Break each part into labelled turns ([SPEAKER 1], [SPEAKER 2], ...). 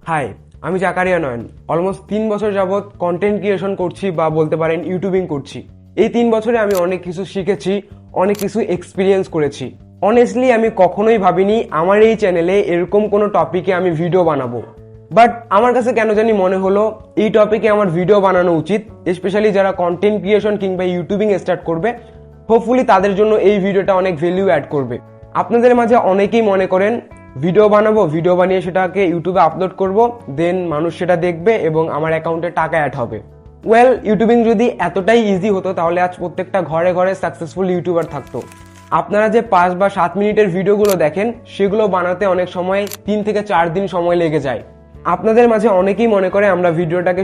[SPEAKER 1] High, আমি জাকারিয়া নয়ন। Almost 3 বছর যাবৎ কন্টেন্ট ক্রিয়েশন করছি বা বলতে পারেন ইউটিউবিং করছি। এই 3 বছরে আমি অনেক কিছু শিখেছি, অনেক কিছু এক্সপিরিয়েন্স করেছি। অনেস্টলি আমি কখনোই ভাবিনি আমার এই চ্যানেলে এরকম কোনো টপিকে আমি ভিডিও বানাবো। বাট আমার কাছে কেন জানি মনে হলো এই টপিকে আমার ভিডিও বানানো উচিত, স্পেশালি যারা কন্টেন্ট ক্রিয়েশন কিংবা ইউটিউবিং স্টার্ট করবে। হোপফুলি তাদের জন্য এই ভিডিওটা অনেক ভ্যালু অ্যাড করবে। আপনাদের মাঝে অনেকেই মনে করেন ভিডিও বানাবো, ভিডিও বানিয়ে সেটাকে ইউটিউবে আপলোড করব, দেন মানুষ সেটা দেখবে এবং আমার অ্যাকাউন্টে টাকা অ্যাড হবে। ওয়েল, ইউটিউবিং যদি এতটাই ইজি হতো তাহলে আজ প্রত্যেকটা ঘরে ঘরে সাকসেসফুল ইউটিউবার থাকতো। আপনারা যে 5 বা 7 মিনিটের ভিডিওগুলো দেখেন সেগুলো বানাতে অনেক সময় 3 থেকে 4 দিন সময় লেগে যায়। আপনাদের মাঝে অনেকেই মনে করে আমরা ভিডিওটাকে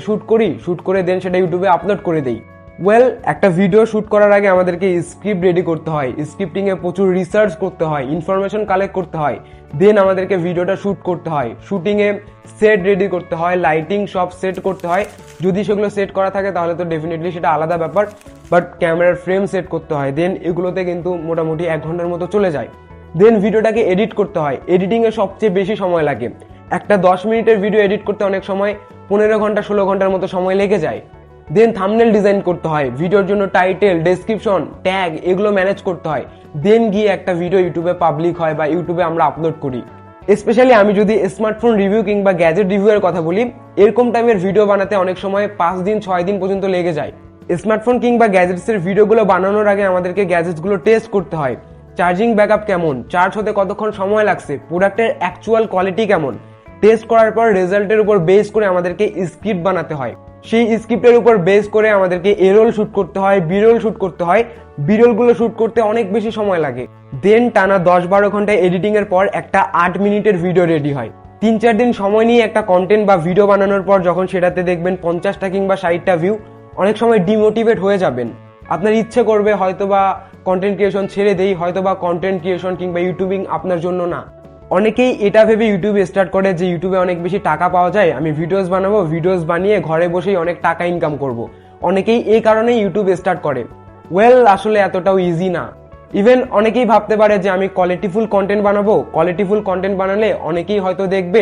[SPEAKER 1] শুট করে দেন সেটা ইউটিউবে আপলোড করে দেই। ওয়েল, একটা ভিডিও শুট করার আগে আমাদেরকে স্ক্রিপ্ট রেডি করতে হয়, স্ক্রিপ্টিং এ প্রচুর রিসার্চ করতে হয়, ইনফরমেশন কালেক্ট করতে হয়, দেন আমাদেরকে ভিডিওটা শুট করতে হয়। শুটিং এ সেট রেডি করতে হয়, লাইটিং সব সেট করতে হয়। যদি সেগুলো সেট করা থাকে তাহলে তো ডেফিনেটলি সেটা আলাদা ব্যাপার, বাট ক্যামেরার ফ্রেম সেট করতে হয়, দেন এগুলোতে কিন্তু মোটামুটি 1 ঘন্টার মতো চলে যায়। দেন ভিডিওটাকে এডিট করতে হয়, এডিটিং এ সবচেয়ে বেশি সময় লাগে। একটা 10 মিনিটের ভিডিও এডিট করতে অনেক সময় 15 ঘন্টা 16 ঘন্টার মতো সময় লেগে যায়। দেন থাম্বনেল ডিজাইন করতে হয়, ভিডিওর জন্য টাইটেল, ডেসক্রিপশন, ট্যাগ এগুলো ম্যানেজ করতে হয়। দেন গিয়ে একটা ভিডিও ইউটিউবে পাবলিক হয় বা ইউটিউবে আমরা আপলোড করি। স্পেশালি আমি যদি স্মার্টফোন রিভিউ কিংবা গ্যাজেট রিভিউ এর কথা বলি, এরকম টাইমের ভিডিও বানাতে অনেক সময় 5 দিন 6 দিন পর্যন্ত লেগে যায়। স্মার্টফোন কিংবা গ্যাজেটস এর ভিডিওগুলো বানানোর আগে আমাদেরকে গ্যাজেটস গুলো টেস্ট করতে হয়। চার্জিং ব্যাকআপ কেমন, চার্জ হতে কতক্ষণ সময় লাগছে, প্রোডাক্টের অ্যাকচুয়াল কোয়ালিটি কেমন। টেস্ট করার পর রেজাল্টের উপর বেস করে আমাদেরকে স্ক্রিপ্ট বানাতে হয়। সেই স্ক্রিপ্টের উপর বেস করে আমাদেরকে এ রোল শুট করতে হয়, বি রোল শুট করতে হয়। বি রোল গুলো শুট করতে অনেক বেশি সময় লাগে। দেন টানা 10-12 ঘন্টা এডিটিং এর পর একটা 8 মিনিটের ভিডিও রেডি হয়। 3-4 দিন সময় নিয়ে একটা কন্টেন্ট বা ভিডিও বানানোর পর যখন সেটাতে দেখবেন 50টা কিংবা 60টা ভিউ, অনেক সময় ডিমোটিভেট হয়ে যাবেন। আপনার ইচ্ছে করবে হয়তোবা কন্টেন্ট ক্রিয়েশন ছেড়ে দেই, হয়তোবা কন্টেন্ট ক্রিয়েশন কিংবা ইউটিউবিং আপনার জন্য না। অনেকেই এটা ভেবে ইউটিউবে স্টার্ট করে যে ইউটিউবে অনেক বেশি টাকা পাওয়া যায়, আমি ভিডিওস বানাবো, ভিডিওস বানিয়ে ঘরে বসেই অনেক টাকা ইনকাম করব। অনেকেই এই কারণেই ইউটিউব স্টার্ট করে। ওয়েল, আসলে এতটাও ইজি না। ইভেন অনেকেই ভাবতে পারে যে আমি কোয়ালিটিফুল কন্টেন্ট বানাবো, কোয়ালিটিফুল কন্টেন্ট বানালে অনেকেই হয়তো দেখবে,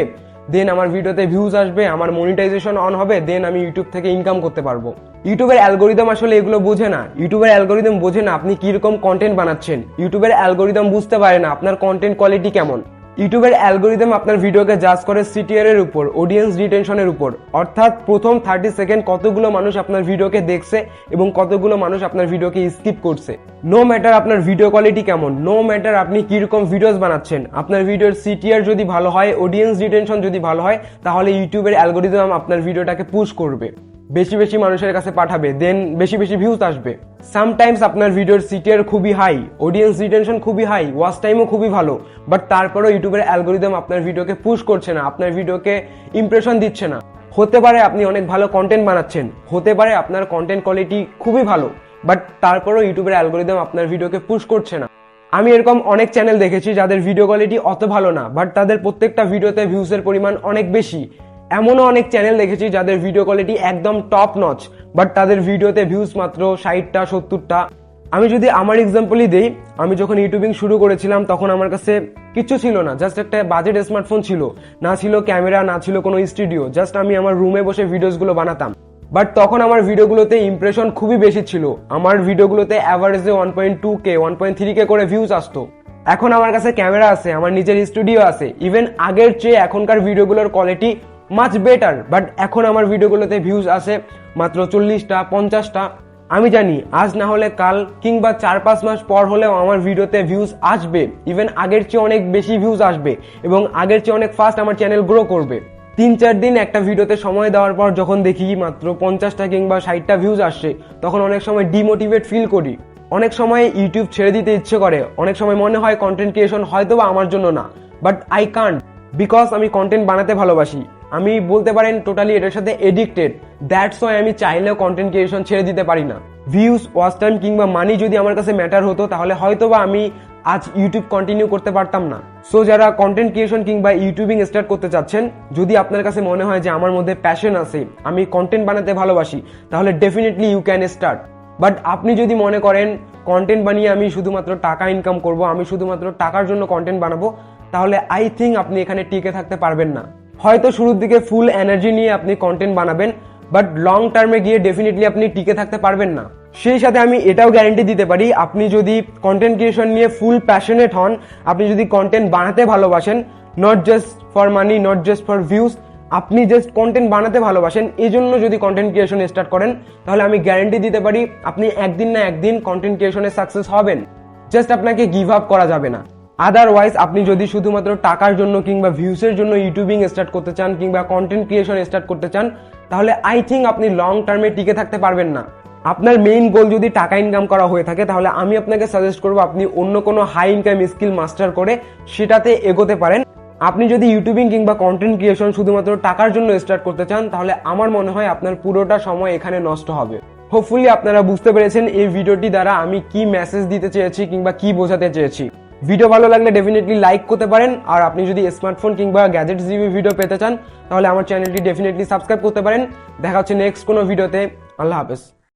[SPEAKER 1] দেন আমার ভিডিওতে ভিউজ আসবে, আমার মনিটাইজেশন অন হবে, দেন আমি ইউটিউব থেকে ইনকাম করতে পারবো। ইউটিউবের অ্যালগোরিদম আসলে এগুলো বোঝে না। ইউটিউবের অ্যালগোরিদম বোঝে না আপনি কিরকম কন্টেন্ট বানাচ্ছেন। ইউটিউবের অ্যালগোরিদম বুঝতে পারে না আপনার কন্টেন্ট কোয়ালিটি কেমন। ইউটিউবের অ্যালগোরিদম আপনার ভিডিওকে জাজ করে সিটিআর এর উপর, অডিয়েন্স রিটেনশনের উপর, অর্থাৎ প্রথম 30 সেকেন্ড কতগুলো মানুষ আপনার ভিডিওকে দেখছে এবং কতগুলো মানুষ আপনার ভিডিওকে স্কিপ করছে। নো ম্যাটার আপনার ভিডিও কোয়ালিটি কেমন, নো ম্যাটার আপনি কিরকম ভিডিওস বানাচ্ছেন, আপনার ভিডিওর সিটিআর যদি ভালো হয়, অডিয়েন্স রিটেনশন যদি ভালো হয়, তাহলে ইউটিউবের অ্যালগোরিদম আপনার ভিডিওটাকে পুশ করবে, বেশি বেশি মানুষের কাছে পাঠাবে, দেন বেশি বেশি ভিউজ আসবে। সামটাইমস আপনার ভিডিওর সিটিআর খুবই হাই, অডিয়েন্স রিটেনশন খুবই হাই, ওয়াচ টাইমও খুবই ভালো, বাট তারপরেও ইউটিউবের অ্যালগোরিদম আপনার ভিডিওকে পুশ করছে না, আপনার ভিডিওকে ইমপ্রেশন দিচ্ছে না। হতে পারে আপনি অনেক ভালো কন্টেন্ট বানাচ্ছেন, হতে পারে আপনার কন্টেন্ট কোয়ালিটি খুবই ভালো, বাট তারপরেও ইউটিউবের অ্যালগোরিদম আপনার ভিডিওকে পুশ করছে না। আমি এরকম অনেক চ্যানেল দেখেছি যাদের ভিডিও কোয়ালিটি অত ভালো না, বাট তাদের প্রত্যেকটা ভিডিওতে ভিউজের পরিমাণ অনেক বেশি। এমনও অনেক চ্যানেল দেখেছি যাদের ভিডিও কোয়ালিটি একদম টপ নচ, বাট তাদের ভিডিওতে ভিউজ মাত্র 60টা 70টা। আমি যদি আমার এক্সাম্পলই দেই, আমি যখন ইউটিউবিং শুরু করেছিলাম তখন আমার কাছে কিছু ছিল না, জাস্ট একটা বাজেট স্মার্টফোন ছিল, না ছিল ক্যামেরা, না ছিল কোনো স্টুডিও, জাস্ট আমি আমার রুমে বসে ভিডিওসগুলো বানাতাম। বাট তখন আমার ভিডিওগুলোতে ইমপ্রেশন খুবই বেশি ছিল, আমার ভিডিওগুলোতে অ্যাভারেজে 1.2K 1.3K করে ভিউজ আসতো। এখন আমার কাছে ক্যামেরা আছে, আমার নিজের স্টুডিও আছে, ইভেন আগের চেয়ে এখনকার ভিডিওগুলোর কোয়ালিটি মাচ বেটার, বাট এখন আমার ভিডিওগুলোতে ভিউজ আসে মাত্র 40টা 50টা। আমি জানি আজ না হলে কাল কিংবা 4-5 মাস পর হলেও আমার ভিডিওতে ভিউজ আসবে, ইভেন আগের চেয়ে অনেক বেশি ভিউজ আসবে এবং আগের চেয়ে অনেক ফাস্ট আমার চ্যানেল গ্রো করবে। 3-4 দিন একটা ভিডিওতে সময় দেওয়ার পর যখন দেখি মাত্র 50টা কিংবা 60টা ভিউজ আসছে, তখন অনেক সময় ডিমোটিভেট ফিল করি। অনেক সময় ইউটিউব ছেড়ে দিতে ইচ্ছে করে, অনেক সময় মনে হয় কন্টেন্ট ক্রিয়েশন হয়তো বা আমার জন্য না, বাট আই কান্ট, বিকজ আমি কন্টেন্ট বানাতে ভালোবাসি। আমি বলতে পারেন টোটালি এটার সাথে এডিক্টেড। দ্যাটস ওয়াই আমি চাইলেও কন্টেন্ট ক্রিয়েশন ছেড়ে দিতে পারি না। ভিউজ, ওয়াচ টাইম কিংবা মানি যদি আমার কাছে ম্যাটার হতো তাহলে হয়তোবা আমি আজ ইউটিউব কন্টিনিউ করতে পারতাম না। সো যারা কন্টেন্ট ক্রিয়েশন কিংবা ইউটিউবিং স্টার্ট করতে চাচ্ছেন, যদি আপনার কাছে মনে হয় যে আমার মধ্যে প্যাশন আছে, আমি কন্টেন্ট বানাতে ভালোবাসি, তাহলে definitely you can start. But আপনি যদি মনে করেন কন্টেন্ট বানিয়ে আমি শুধুমাত্র টাকা ইনকাম করব, আমি শুধুমাত্র টাকার জন্য কন্টেন্ট বানাবো, তাহলে আই থিঙ্ক আপনি এখানে টিকে থাকতে পারবেন না। হয়তো শুরুর দিকে ফুল এনার্জি নিয়ে আপনি কন্টেন্ট বানাবেন, বাট লং টার্মে গিয়ে ডেফিনেটলি আপনি টিকে থাকতে পারবেন না। সেই সাথে আমি এটাও গ্যারান্টি দিতে পারি, আপনি যদি কন্টেন্ট ক্রিয়েশন নিয়ে ফুল প্যাশনেট হন, আপনি যদি কন্টেন্ট বানাতে ভালোবাসেন, not just for money, not just for views, আপনি জাস্ট কন্টেন্ট বানাতে ভালোবাসেন, এই জন্য যদি কন্টেন্ট ক্রিয়েশন স্টার্ট করেন, তাহলে আমি গ্যারান্টি দিতে পারি আপনি একদিন না একদিন কন্টেন্ট ক্রিয়েশনে সাকসেস হবেন। জাস্ট আপনাকে গিভ আপ করা যাবে না। আদারওয়াইজ আপনি যদি শুধুমাত্র টাকার জন্য কিংবা ভিউসের জন্য ইউটিউবিং স্টার্ট করতে চান কিংবা কন্টেন্ট ক্রিয়েশন স্টার্ট করতে চান, তাহলে আই থিঙ্ক আপনি লং টার্মে টিকে থাকতে পারবেন না। আপনার মেইন গোল যদি টাকা ইনকাম করা হয়ে থাকে, তাহলে আমি আপনাকে সাজেস্ট করবো আপনি অন্য কোনো হাই ইনকাম স্কিল মাস্টার করে সেটাতে এগোতে পারেন। আপনি যদি ইউটিউবিং কিংবা কন্টেন্ট ক্রিয়েশন শুধুমাত্র টাকার জন্য স্টার্ট করতে চান, তাহলে আমার মনে হয় আপনার পুরোটা সময় এখানে নষ্ট হবে। হোপফুলি আপনারা বুঝতে পেরেছেন এই ভিডিওটি দ্বারা আমি কি মেসেজ দিতে চেয়েছি কিংবা কি বোঝাতে চেয়েছি। ভিডিও ভালো লাগলে ডেফিনেটলি লাইক করতে পারেন, আর আপনি যদি স্মার্টফোন কিংবা গ্যাজেটস জিবি ভিডিও পেতে চান, তাহলে আমার চ্যানেলটি ডেফিনেটলি সাবস্ক্রাইব করতে পারেন। দেখা হচ্ছে নেক্সট কোনো ভিডিওতে। আল্লাহ হাফেজ।